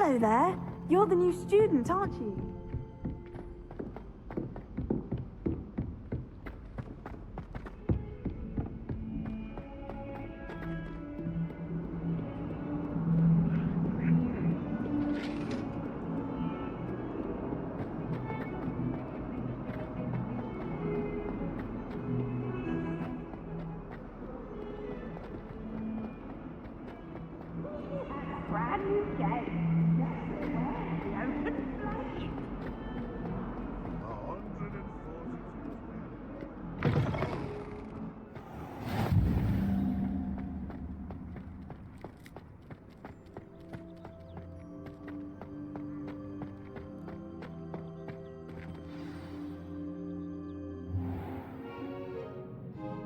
Hello there. You're the new student, aren't you? Brand new game. The open flame.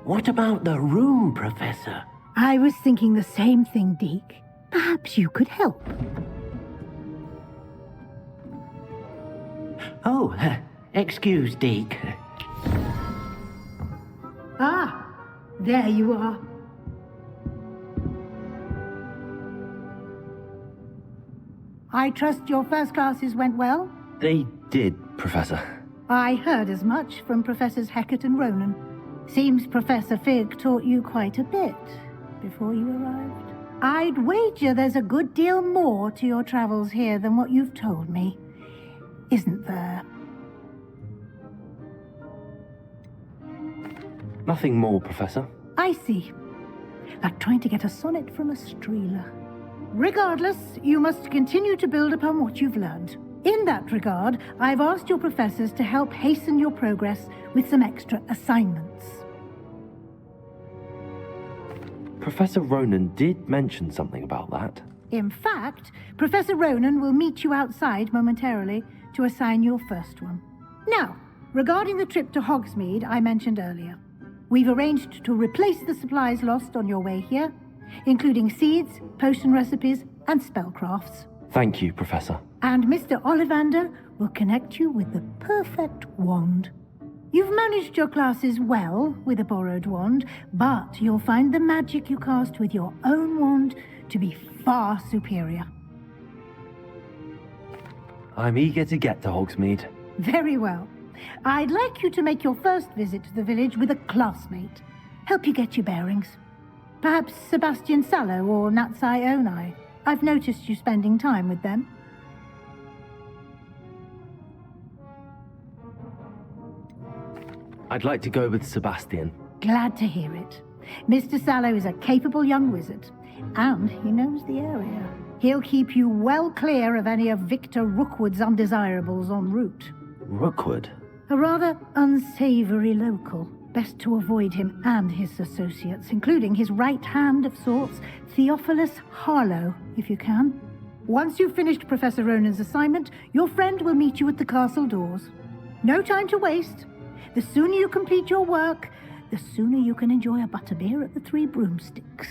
What about the room, Professor? I was thinking the same thing, Deke. Perhaps you could help. Oh, excuse, Deke. Ah, there you are. I trust your first classes went well? They did, Professor. I heard as much from Professors Hecat and Ronan. Seems Professor Fig taught you quite a bit before you arrived. I'd wager there's a good deal more to your travels here than what you've told me, isn't there? Nothing more, Professor. I see. Like trying to get a sonnet from a streeler. Regardless, you must continue to build upon what you've learned. In that regard, I've asked your professors to help hasten your progress with some extra assignments. Professor Ronan did mention something about that. In fact, Professor Ronan will meet you outside momentarily to assign your first one. Now, regarding the trip to Hogsmeade I mentioned earlier, we've arranged to replace the supplies lost on your way here, including seeds, potion recipes, and spellcrafts. Thank you, Professor. And Mr. Ollivander will connect you with the perfect wand. You've managed your classes well with a borrowed wand, but you'll find the magic you cast with your own wand to be far superior. I'm eager to get to Hogsmeade. Very well. I'd like you to make your first visit to the village with a classmate. Help you get your bearings. Perhaps Sebastian Sallow or Natsai Onai. I've noticed you spending time with them. I'd like to go with Sebastian. Glad to hear it. Mr. Sallow is a capable young wizard, and he knows the area. He'll keep you well clear of any of Victor Rookwood's undesirables en route. Rookwood? A rather unsavory local. Best to avoid him and his associates, including his right hand of sorts, Theophilus Harlow, if you can. Once you've finished Professor Ronan's assignment, your friend will meet you at the castle doors. No time to waste. The sooner you complete your work, the sooner you can enjoy a butterbeer at the Three Broomsticks.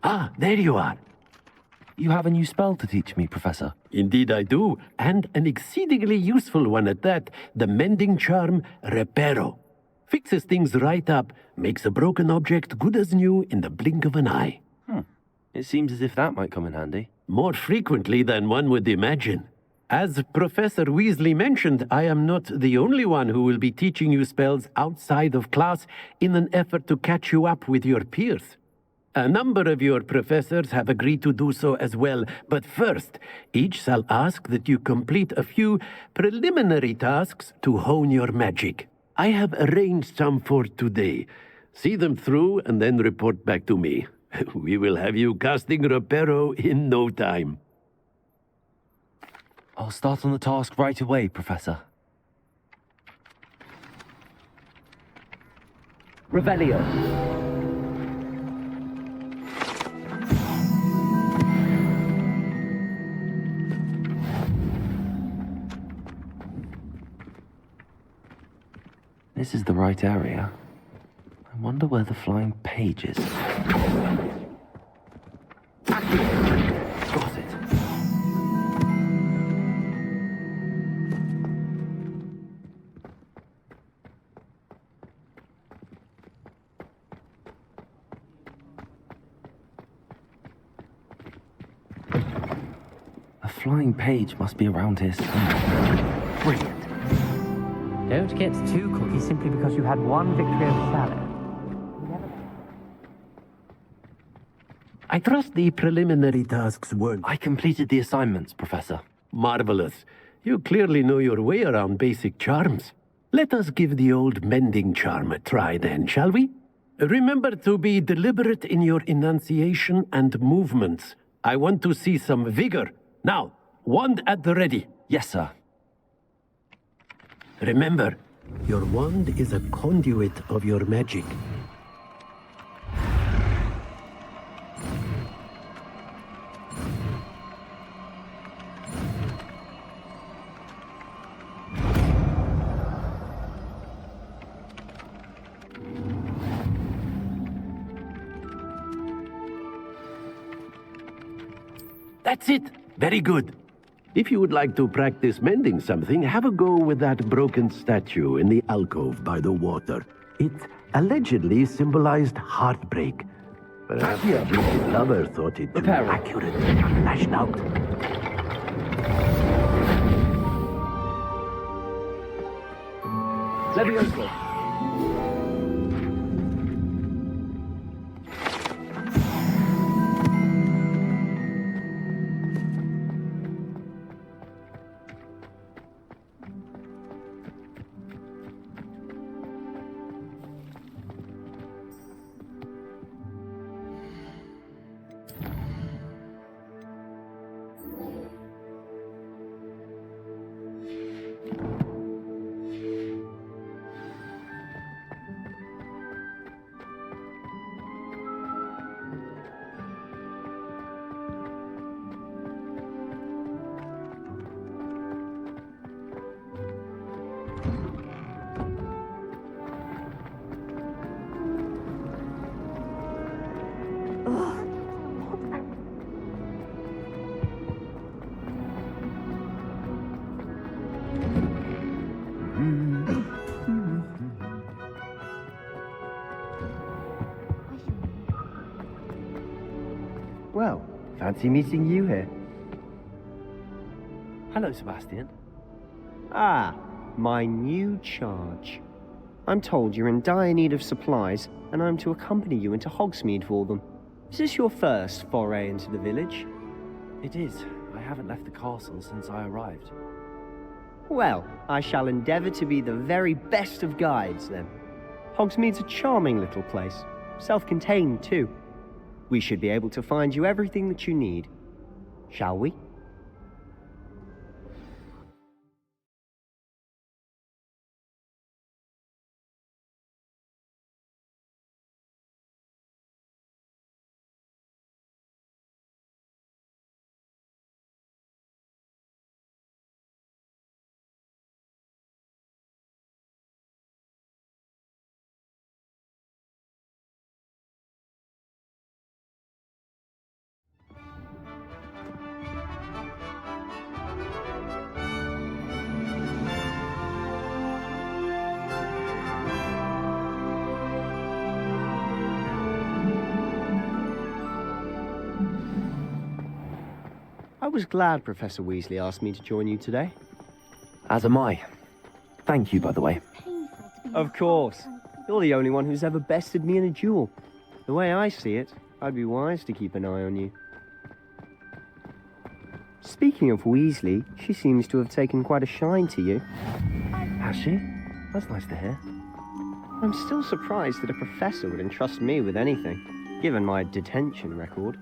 Ah, there you are. You have a new spell to teach me, Professor. Indeed I do, and an exceedingly useful one at that, the mending charm Reparo. Fixes things right up, makes a broken object good as new in the blink of an eye. It seems as if that might come in handy. More frequently than one would imagine. As Professor Weasley mentioned, I am not the only one who will be teaching you spells outside of class in an effort to catch you up with your peers. A number of your professors have agreed to do so as well, but first, each shall ask that you complete a few preliminary tasks to hone your magic. I have arranged some for today. See them through and then report back to me. We will have you casting Reparo in no time. I'll start on the task right away, Professor. Revelio. This is the right area. I wonder where the flying page is. Got it. A flying page must be around here somewhere. Brilliant. Don't get too cocky simply because you had one victory over Shadow. I trust the preliminary tasks weren't... I completed the assignments, Professor. Marvelous. You clearly know your way around basic charms. Let us give the old mending charm a try then, shall we? Remember to be deliberate in your enunciation and movements. I want to see some vigor. Now, wand at the ready. Yes, sir. Remember, your wand is a conduit of your magic. That's it. Very good. If you would like to practice mending something, have a go with that broken statue in the alcove by the water. It allegedly symbolized heartbreak. Perhaps the wicked lover thought it too accurate and lashed out. Levioso. Well, fancy meeting you here. Hello, Sebastian. Ah, my new charge. I'm told you're in dire need of supplies, and I'm to accompany you into Hogsmeade for them. Is this your first foray into the village? It is. I haven't left the castle since I arrived. Well, I shall endeavour to be the very best of guides, then. Hogsmeade's a charming little place. Self-contained, too. We should be able to find you everything that you need. Shall we? I was glad Professor Weasley asked me to join you today. As am I. Thank you, by the way. Of course. You're the only one who's ever bested me in a duel. The way I see it, I'd be wise to keep an eye on you. Speaking of Weasley, she seems to have taken quite a shine to you. Has she? That's nice to hear. I'm still surprised that a professor would entrust me with anything. given my detention record.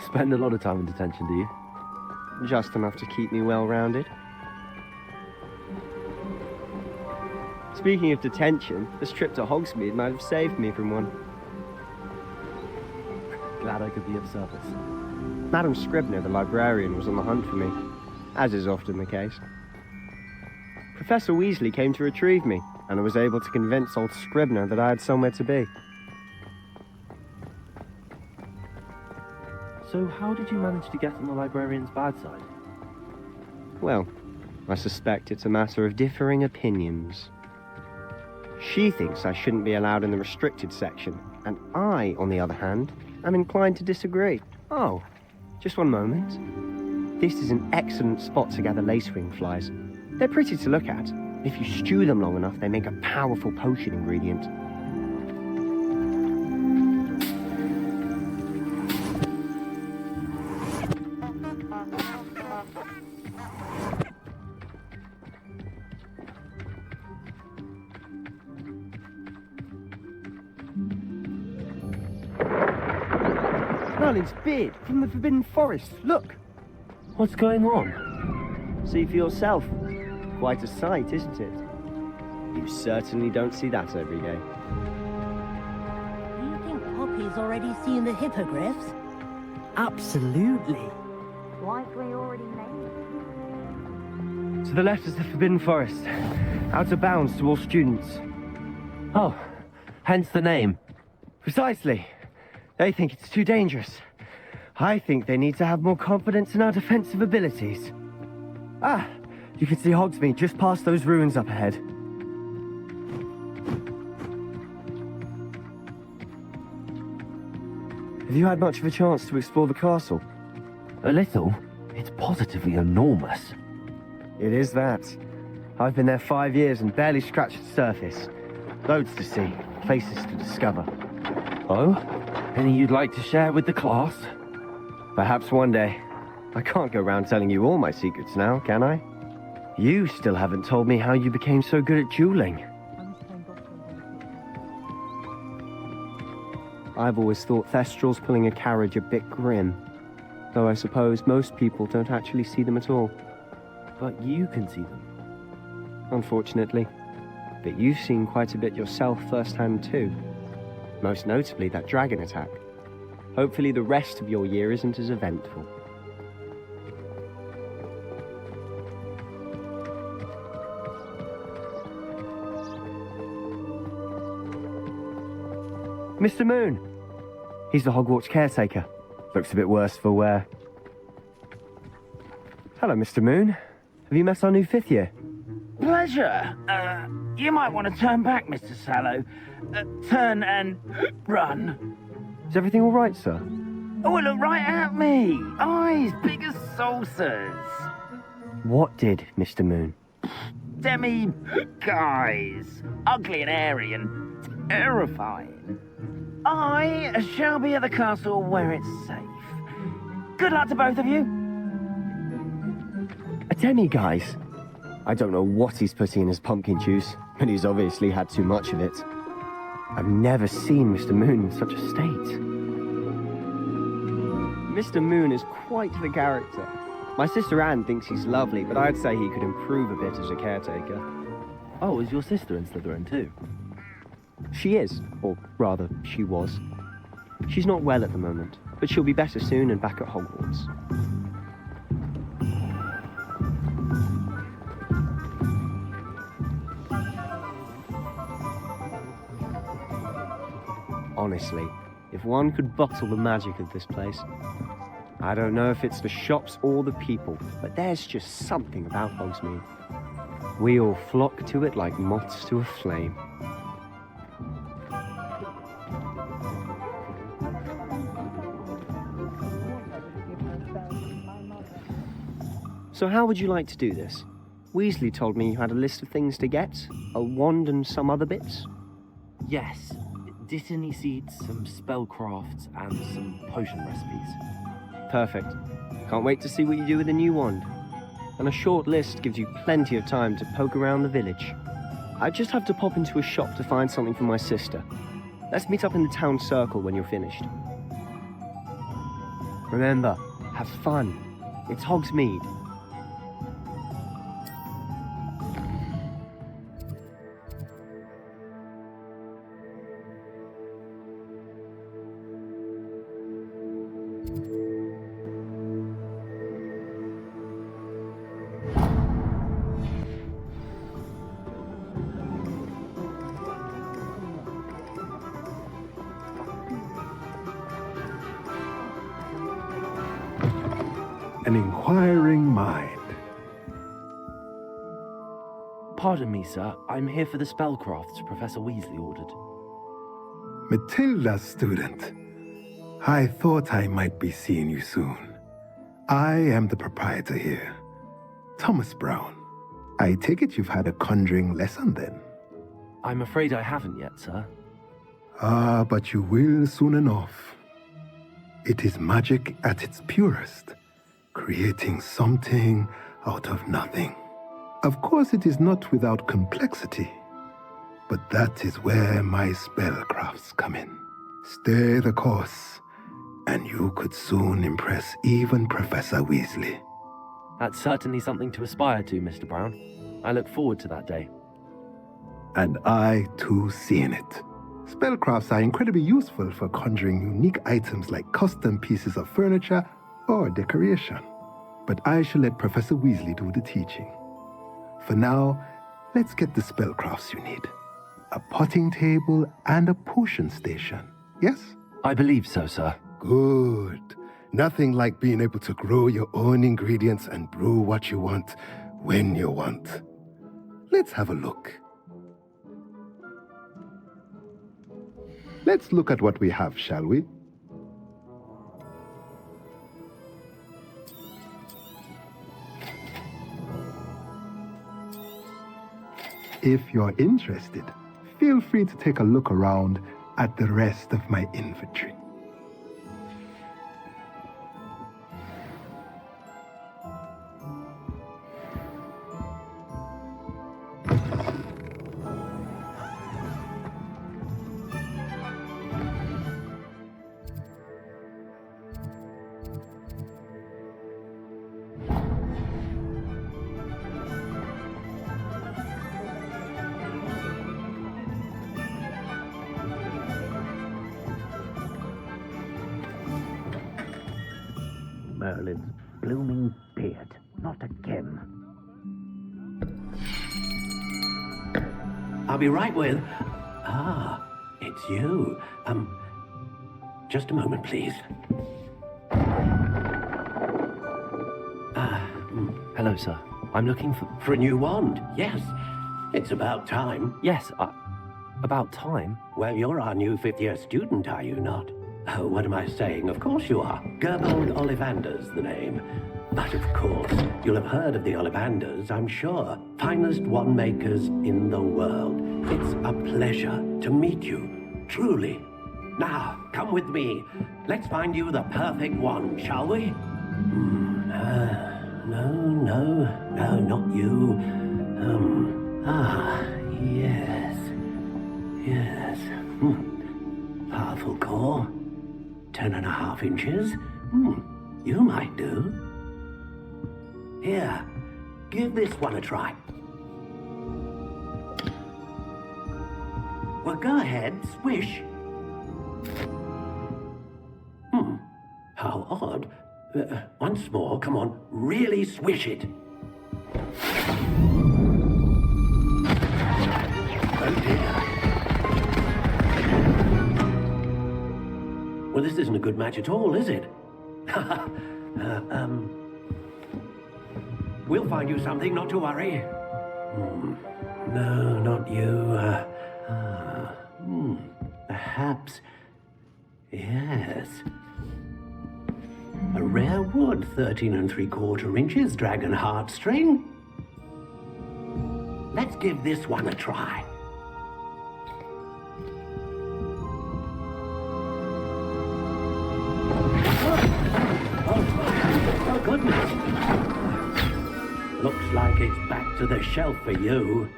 Spend a lot of time in detention, do you? Just enough to keep me well-rounded. Speaking of detention, this trip to Hogsmeade might have saved me from one. Glad I could be of service. Madam Scribner, the librarian, was on the hunt for me, as is often the case. Professor Weasley came to retrieve me, and I was able to convince old Scribner that I had somewhere to be. So how did you manage to get on the librarian's bad side? Well, I suspect it's a matter of differing opinions. She thinks I shouldn't be allowed in the restricted section, and I, on the other hand, am inclined to disagree. Oh, just one moment. This is an excellent spot to gather lacewing flies. They're pretty to look at. If you stew them long enough, they make a powerful potion ingredient. Merlin's beard from the Forbidden Forest. Look! What's going on? See for yourself. Quite a sight, isn't it? You certainly don't see that every day. Do you think Poppy's already seen the hippogriffs? Absolutely. Like we already made. To the left is the Forbidden Forest. Out of bounds to all students. Oh, hence the name. Precisely. They think it's too dangerous. I think they need to have more confidence in our defensive abilities. Ah, you can see Hogsmeade just past those ruins up ahead. Have you had much of a chance to explore the castle? A little. It's positively enormous. It is that. I've been there 5 years and barely scratched the surface. Loads to see, places to discover. Oh? Any you'd like to share with the class? Perhaps one day. I can't go around telling you all my secrets now, can I? You still haven't told me how you became so good at dueling. I've always thought Thestrals pulling a carriage a bit grim. Though I suppose most people don't actually see them at all. But you can see them. Unfortunately. But you've seen quite a bit yourself firsthand too. Most notably that dragon attack. Hopefully the rest of your year isn't as eventful. Mr. Moon! He's the Hogwarts caretaker. Looks a bit worse for wear. Hello, Mr. Moon. Have you met our new 5th year? Pleasure. You might want to turn back, Mr. Sallow. Turn and run. Is everything all right, sir? Oh, look right at me. Eyes big as saucers. What did, Mr. Moon? Guys. Ugly and hairy and terrifying. I shall be at the castle where it's safe. Good luck to both of you. A demi-guise? I don't know what he's putting in his pumpkin juice, but he's obviously had too much of it. I've never seen Mr. Moon in such a state. Mr. Moon is quite the character. My sister Anne thinks he's lovely, but I'd say he could improve a bit as a caretaker. Oh, is your sister in Slytherin too? She is, or rather, she was. She's not well at the moment, but she'll be better soon and back at Hogwarts. Honestly, if one could bottle the magic of this place. I don't know if it's the shops or the people, but there's just something about Hogsmeade. We all flock to it like moths to a flame. So how would you like to do this? Weasley told me you had a list of things to get, a wand and some other bits. Yes. Dittany seeds, some spellcrafts, and some potion recipes. Perfect. Can't wait to see what you do with the new wand. And a short list gives you plenty of time to poke around the village. I just have to pop into a shop to find something for my sister. Let's meet up in the town circle when you're finished. Remember, have fun. It's Hogsmeade. An inquiring mind. Pardon me, sir. I'm here for the spellcrafts Professor Weasley ordered. Matilda's student. I thought I might be seeing you soon. I am the proprietor here, Thomas Brown. I take it you've had a conjuring lesson then? I'm afraid I haven't yet, sir. Ah, but you will soon enough. It is magic at its purest, creating something out of nothing. Of course, it is not without complexity, but that is where my spellcrafts come in. Stay the course, and you could soon impress even Professor Weasley. That's certainly something to aspire to, Mr. Brown. I look forward to that day. And I, too, seeing it. Spellcrafts are incredibly useful for conjuring unique items like custom pieces of furniture or decoration. But I shall let Professor Weasley do the teaching. For now, let's get the spellcrafts you need. A potting table and a potion station, yes? I believe so, sir. Good. Nothing like being able to grow your own ingredients and brew what you want when you want. Let's have a look. Let's look at what we have, shall we? If you're interested, feel free to take a look around at the rest of my inventory. Merlin's blooming beard. Not again. I'll be right with... Ah, it's you. Just a moment, please. Hello, sir. I'm looking for... For a new wand, yes. It's about time. Yes, about time? Well, you're our new fifth-year student, are you not? Oh, what am I saying? Of course you are. Gerbold Ollivander's the name. But of course, you'll have heard of the Ollivanders, I'm sure. Finest wand makers in the world. It's a pleasure to meet you, truly. Now, come with me. Let's find you the perfect wand, shall we? No, not you. Yes. Powerful core. 10.5 inches. You might do. Here, give this one a try. Well, go ahead, swish. How odd. Once more, come on, really swish it. Oh dear. Well, this isn't a good match at all, is it? We'll find you something, not to worry. No, not you. Perhaps... Yes. A rare wood, 13 3/4 inches, dragon heartstring. Let's give this one a try. Oh, goodness. Looks like it's back to the shelf for you.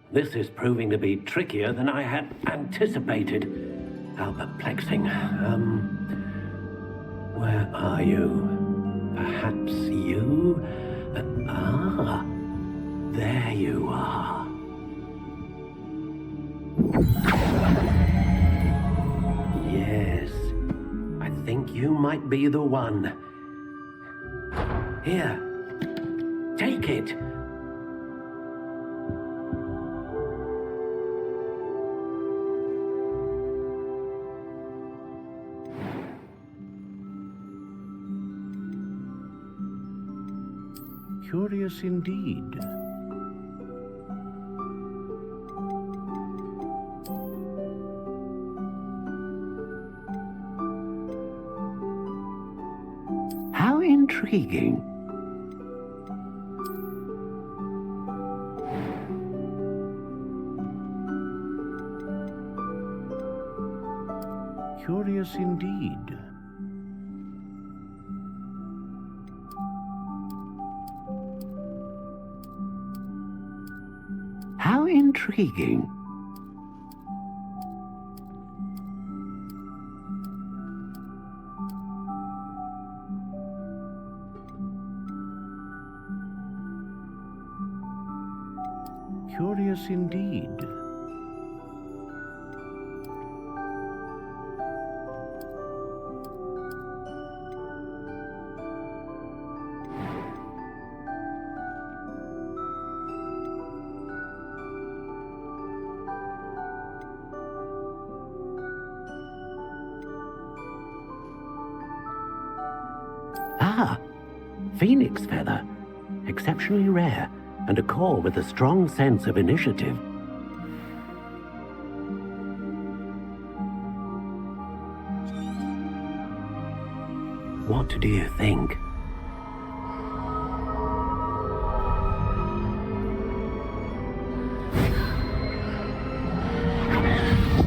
This is proving to be trickier than I had anticipated. How perplexing. Where are you? Perhaps you? There you are. Yes, I think you might be the one. Here, take it. Curious indeed. How intriguing. Curious indeed. How intriguing. Curious indeed. Ah, phoenix feather. Exceptionally rare, and a core with a strong sense of initiative. What do you think?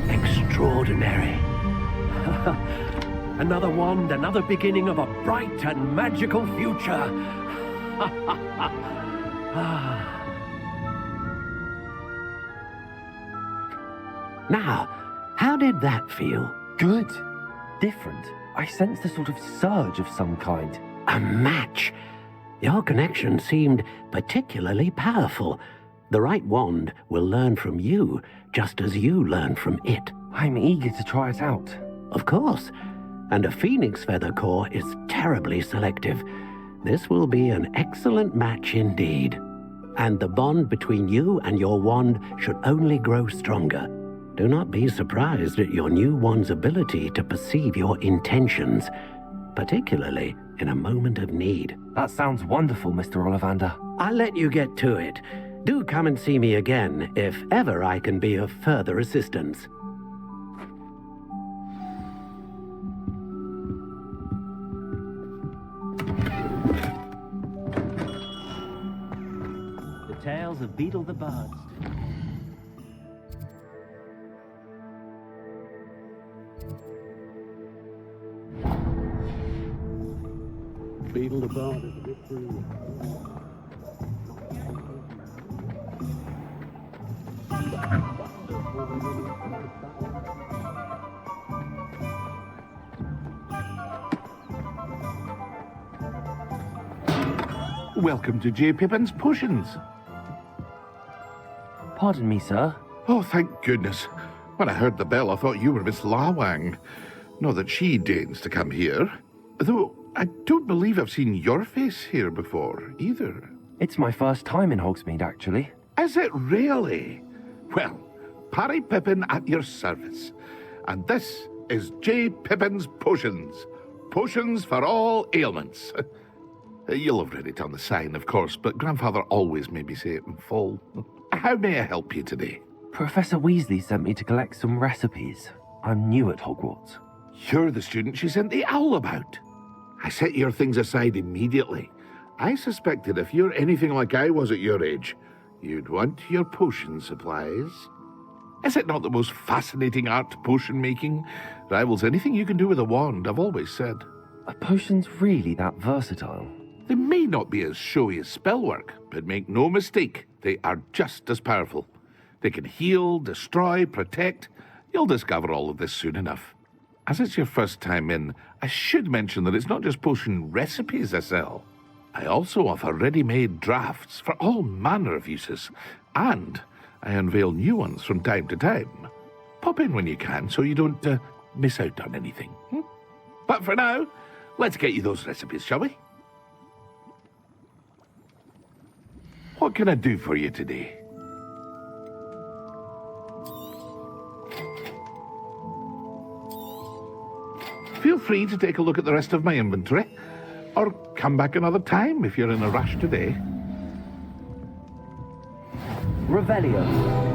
Extraordinary. Another wand, another beginning of a bright and magical future. Now, how did that feel? Good. Different. I sensed a sort of surge of some kind. A match. Your connection seemed particularly powerful. The right wand will learn from you, just as you learn from it. I'm eager to try it out. Of course. And a phoenix feather core is terribly selective. This will be an excellent match indeed. And the bond between you and your wand should only grow stronger. Do not be surprised at your new wand's ability to perceive your intentions, particularly in a moment of need. That sounds wonderful, Mr. Ollivander. I'll let you get to it. Do come and see me again if ever I can be of further assistance. The Tales of Beetle the Bard. Beetle the Bard is a victory. Welcome to J. Pippin's Potions. Pardon me, sir. Oh, thank goodness. When I heard the bell, I thought you were Miss Lawang. Not that she deigns to come here. Though I don't believe I've seen your face here before, either. It's my first time in Hogsmeade, actually. Is it really? Well, Parry Pippin at your service. And this is J. Pippin's Potions. Potions for all ailments. You'll have read it on the sign, of course, but Grandfather always made me say it in full. How may I help you today? Professor Weasley sent me to collect some recipes. I'm new at Hogwarts. You're the student she sent the owl about. I set your things aside immediately. I suspected if you're anything like I was at your age, you'd want your potion supplies. Is it not the most fascinating art, potion making? Rivals anything you can do with a wand, I've always said. Are potions really that versatile? They may not be as showy as spellwork, but make no mistake, they are just as powerful. They can heal, destroy, protect. You'll discover all of this soon enough. As it's your first time in, I should mention that it's not just potion recipes I sell. I also offer ready-made drafts for all manner of uses, and I unveil new ones from time to time. Pop in when you can so you don't miss out on anything. But for now, let's get you those recipes, shall we? What can I do for you today? Feel free to take a look at the rest of my inventory, or come back another time if you're in a rush today. Revelio.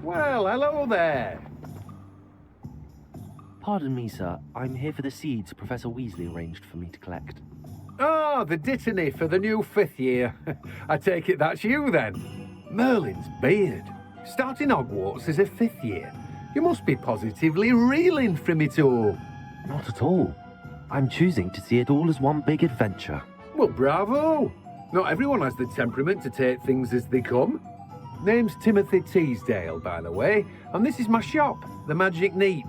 Well, hello there. Pardon me, sir. I'm here for the seeds Professor Weasley arranged for me to collect. Ah, the dittany for the new 5th year. I take it that's you then. Merlin's beard. Starting Hogwarts as a 5th year. You must be positively reeling from it all. Not at all. I'm choosing to see it all as one big adventure. Well, bravo. Not everyone has the temperament to take things as they come. Name's Timothy Teasdale, by the way, and this is my shop, the Magic Neep.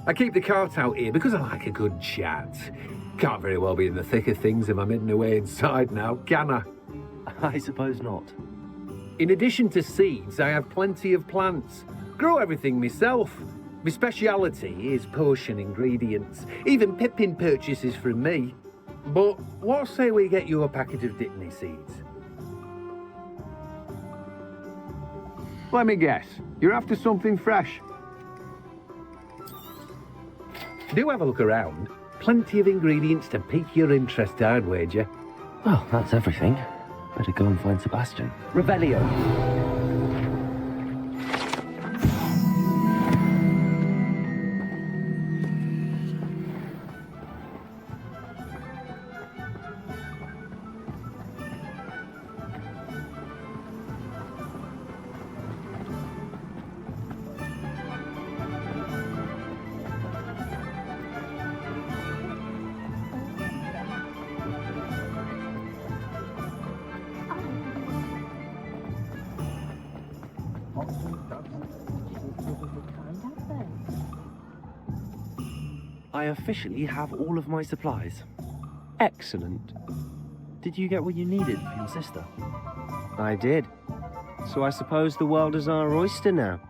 I keep the cart out here because I like a good chat. Can't very well be in the thick of things if I'm hidden away inside now, can I? I suppose not. In addition to seeds, I have plenty of plants. Grow everything myself. My speciality is potion ingredients. Even Pippin purchases from me. But what say we get you a packet of Dittany seeds? Let me guess. You're after something fresh. Do have a look around. Plenty of ingredients to pique your interest, I'd wager. Well, that's everything. Better go and find Sebastian. Revelio. I officially have all of my supplies. Excellent. Did you get what you needed for your sister? I did. So I suppose the world is our oyster now.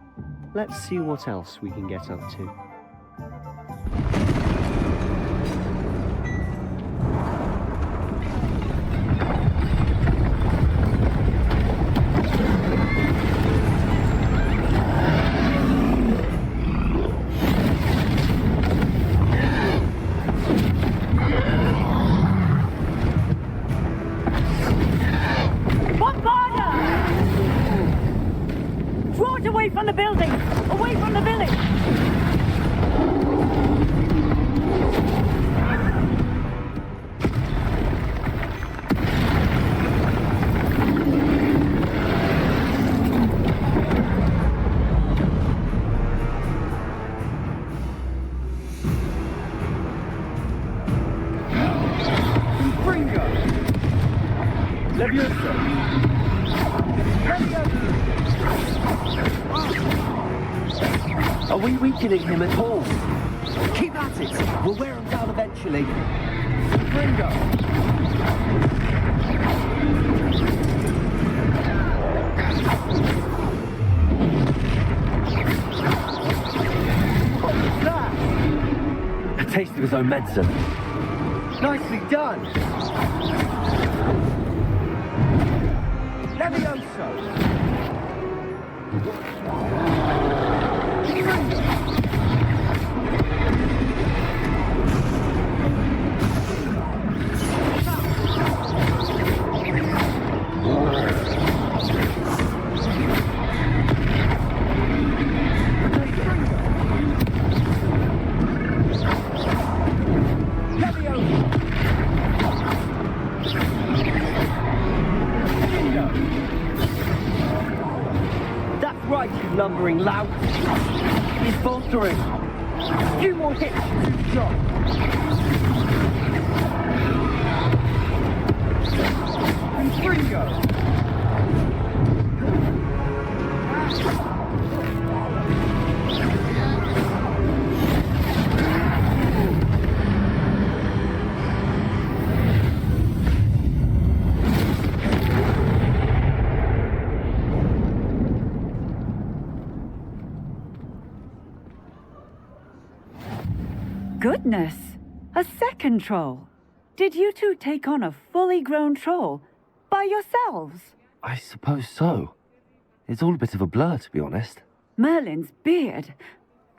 Let's see what else we can get up to. Away from the building! Away from the village! Are we weakening him at all? Keep at it! We'll wear him down eventually. Gringo! What was that? A taste of his own medicine. Nicely done! Levioso! That's right, you lumbering lout. He's faltering. Few more hits, good job. And Fringo. Goodness! A second troll! Did you two take on a fully grown troll? By yourselves? I suppose so. It's all a bit of a blur, to be honest. Merlin's beard.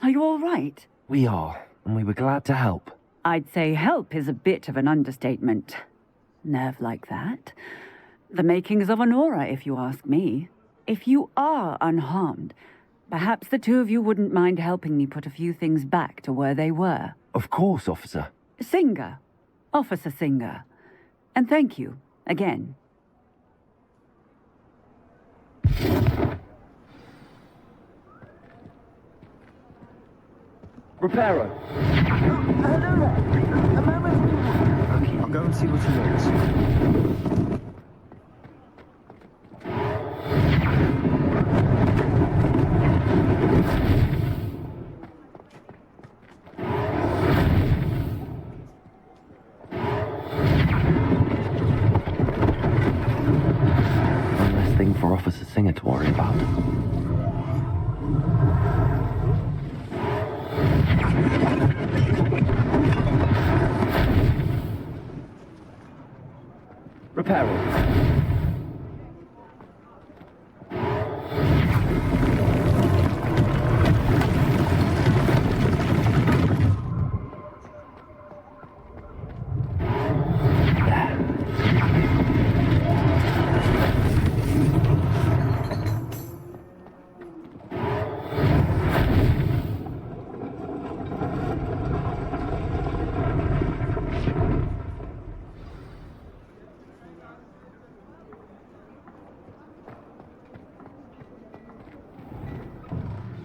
Are you all right? We are, and we were glad to help. I'd say help is a bit of an understatement. Nerve like that. The makings of an aura, if you ask me. If you are unharmed, perhaps the two of you wouldn't mind helping me put a few things back to where they were. Of course, officer. Singer. Officer Singer. And thank you, again. Reparo. Hello there. A moment. Okay, I'll go and see what he wants. One less thing for Officer Singer to worry about. Reparo.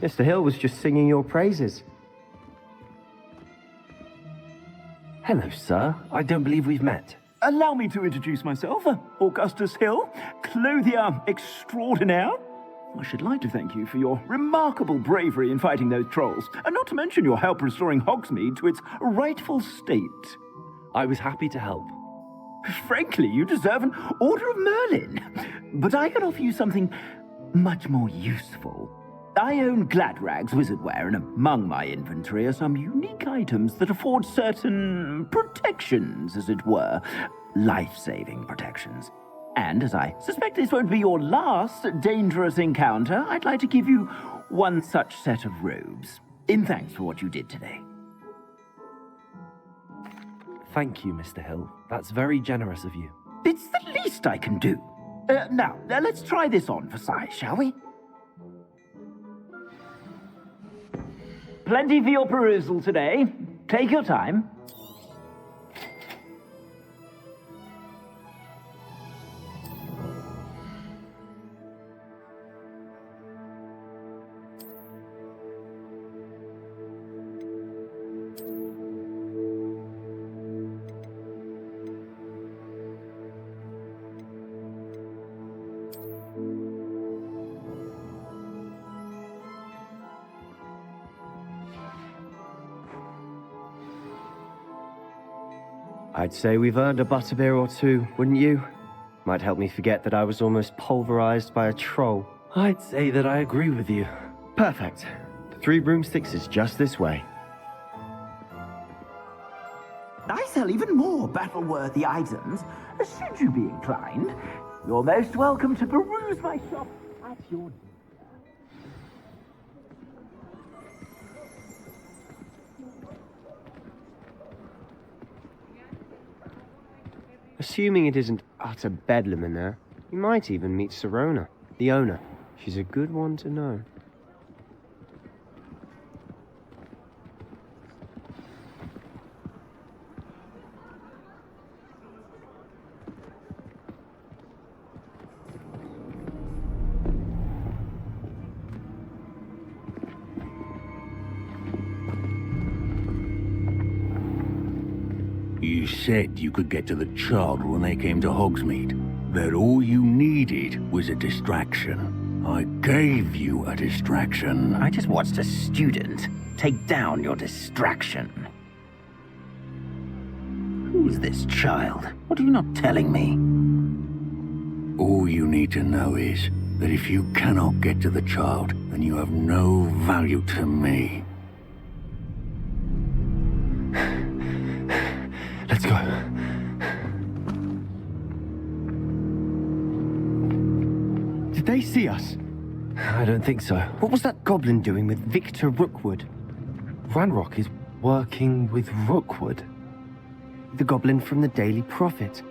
Mr. Hill was just singing your praises. Hello, sir. I don't believe we've met. Allow me to introduce myself, Augustus Hill, clothier extraordinaire. I should like to thank you for your remarkable bravery in fighting those trolls, and not to mention your help restoring Hogsmeade to its rightful state. I was happy to help. Frankly, you deserve an Order of Merlin, but I can offer you something much more useful. I own Gladrag's wizardware, and among my inventory are some unique items that afford certain protections, as it were. Life-saving protections. And as I suspect this won't be your last dangerous encounter, I'd like to give you one such set of robes, in thanks for what you did today. Thank you, Mr. Hill. That's very generous of you. It's the least I can do. Now, let's try this on for size, shall we? Plenty for your perusal today. Take your time. I'd say we've earned a butterbeer or two, wouldn't you? Might help me forget that I was almost pulverized by a troll. I'd say that I agree with you. Perfect. The 3 broomsticks is just this way. I sell even more battle-worthy items. Should you be inclined, you're most welcome to peruse my shop at your leisure. Assuming it isn't utter bedlam in there, you might even meet Serona, the owner. She's a good one to know. You said you could get to the child when they came to Hogsmeade. That all you needed was a distraction. I gave you a distraction. I just watched a student take down your distraction. Who's this child? What are you not telling me? All you need to know is that if you cannot get to the child, then you have no value to me. Let's go. Did they see us? I don't think so. What was that goblin doing with Victor Rookwood? Ranrock is working with Rookwood. The goblin from the Daily Prophet.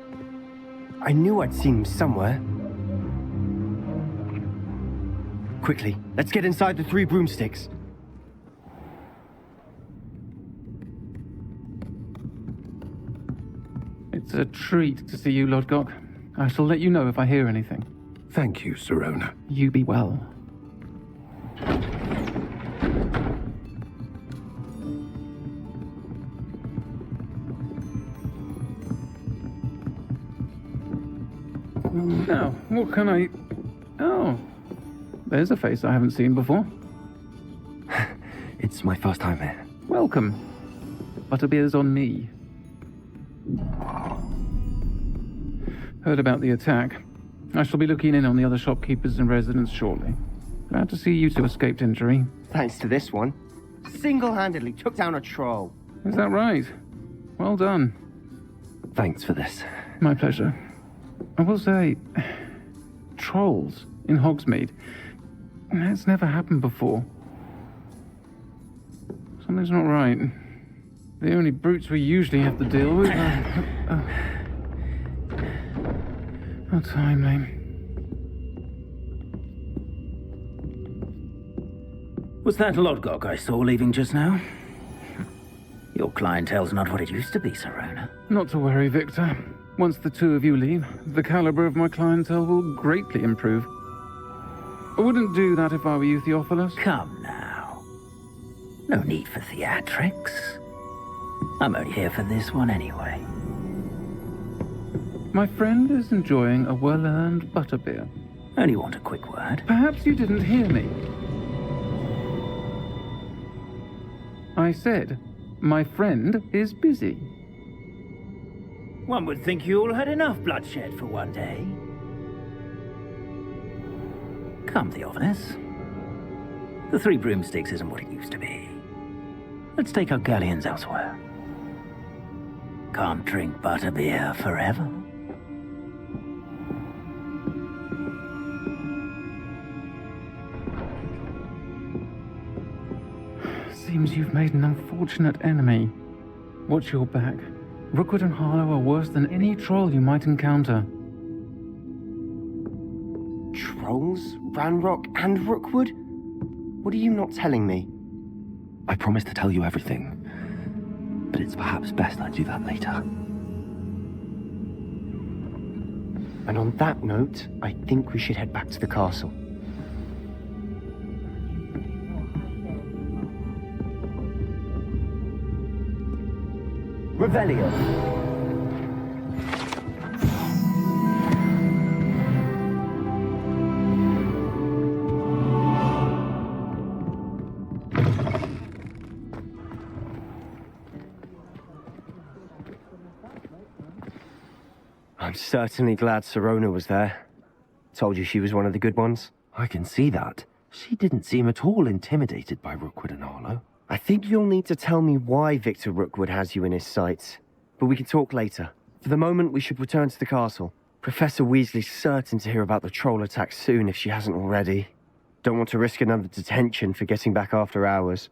I knew I'd seen him somewhere. Quickly, let's get inside the Three Broomsticks. It's a treat to see you, Lodgok. I shall let you know if I hear anything. Thank you, Sirona. You be well. Now, what can I... Oh, there's a face I haven't seen before. It's my first time here. Welcome. Butterbeer's on me. Heard about the attack. I shall be looking in on the other shopkeepers and residents shortly. Glad to see you two escaped injury. Thanks to this one. Single-handedly took down a troll. Is that right? Well done. Thanks for this. My pleasure. I will say, trolls in Hogsmeade. That's never happened before. Something's not right. The only brutes we usually have to deal with are... How timely. Was that Lodgok I saw leaving just now? Your clientele's not what it used to be, Sirona. Not to worry, Victor. Once the two of you leave, the caliber of my clientele will greatly improve. I wouldn't do that if I were you, Theophilus. Come now. No need for theatrics. I'm only here for this one anyway. My friend is enjoying a well-earned butterbeer. Only want a quick word. Perhaps you didn't hear me. I said, my friend is busy. One would think you all had enough bloodshed for one day. Come, Theophilus. The Three Broomsticks isn't what it used to be. Let's take our galleons elsewhere. Can't drink butterbeer forever. Seems you've made an unfortunate enemy. Watch your back. Rookwood and Harlow are worse than any troll you might encounter. Trolls? Ranrock and Rookwood? What are you not telling me? I promise to tell you everything, but it's perhaps best I do that later. And on that note, I think we should head back to the castle. Revelio. I'm certainly glad Sirona was there. Told you she was one of the good ones. I can see that. She didn't seem at all intimidated by Rookwood and Harlow. I think you'll need to tell me why Victor Rookwood has you in his sights. But we can talk later. For the moment, we should return to the castle. Professor Weasley's certain to hear about the troll attack soon if she hasn't already. Don't want to risk another detention for getting back after hours.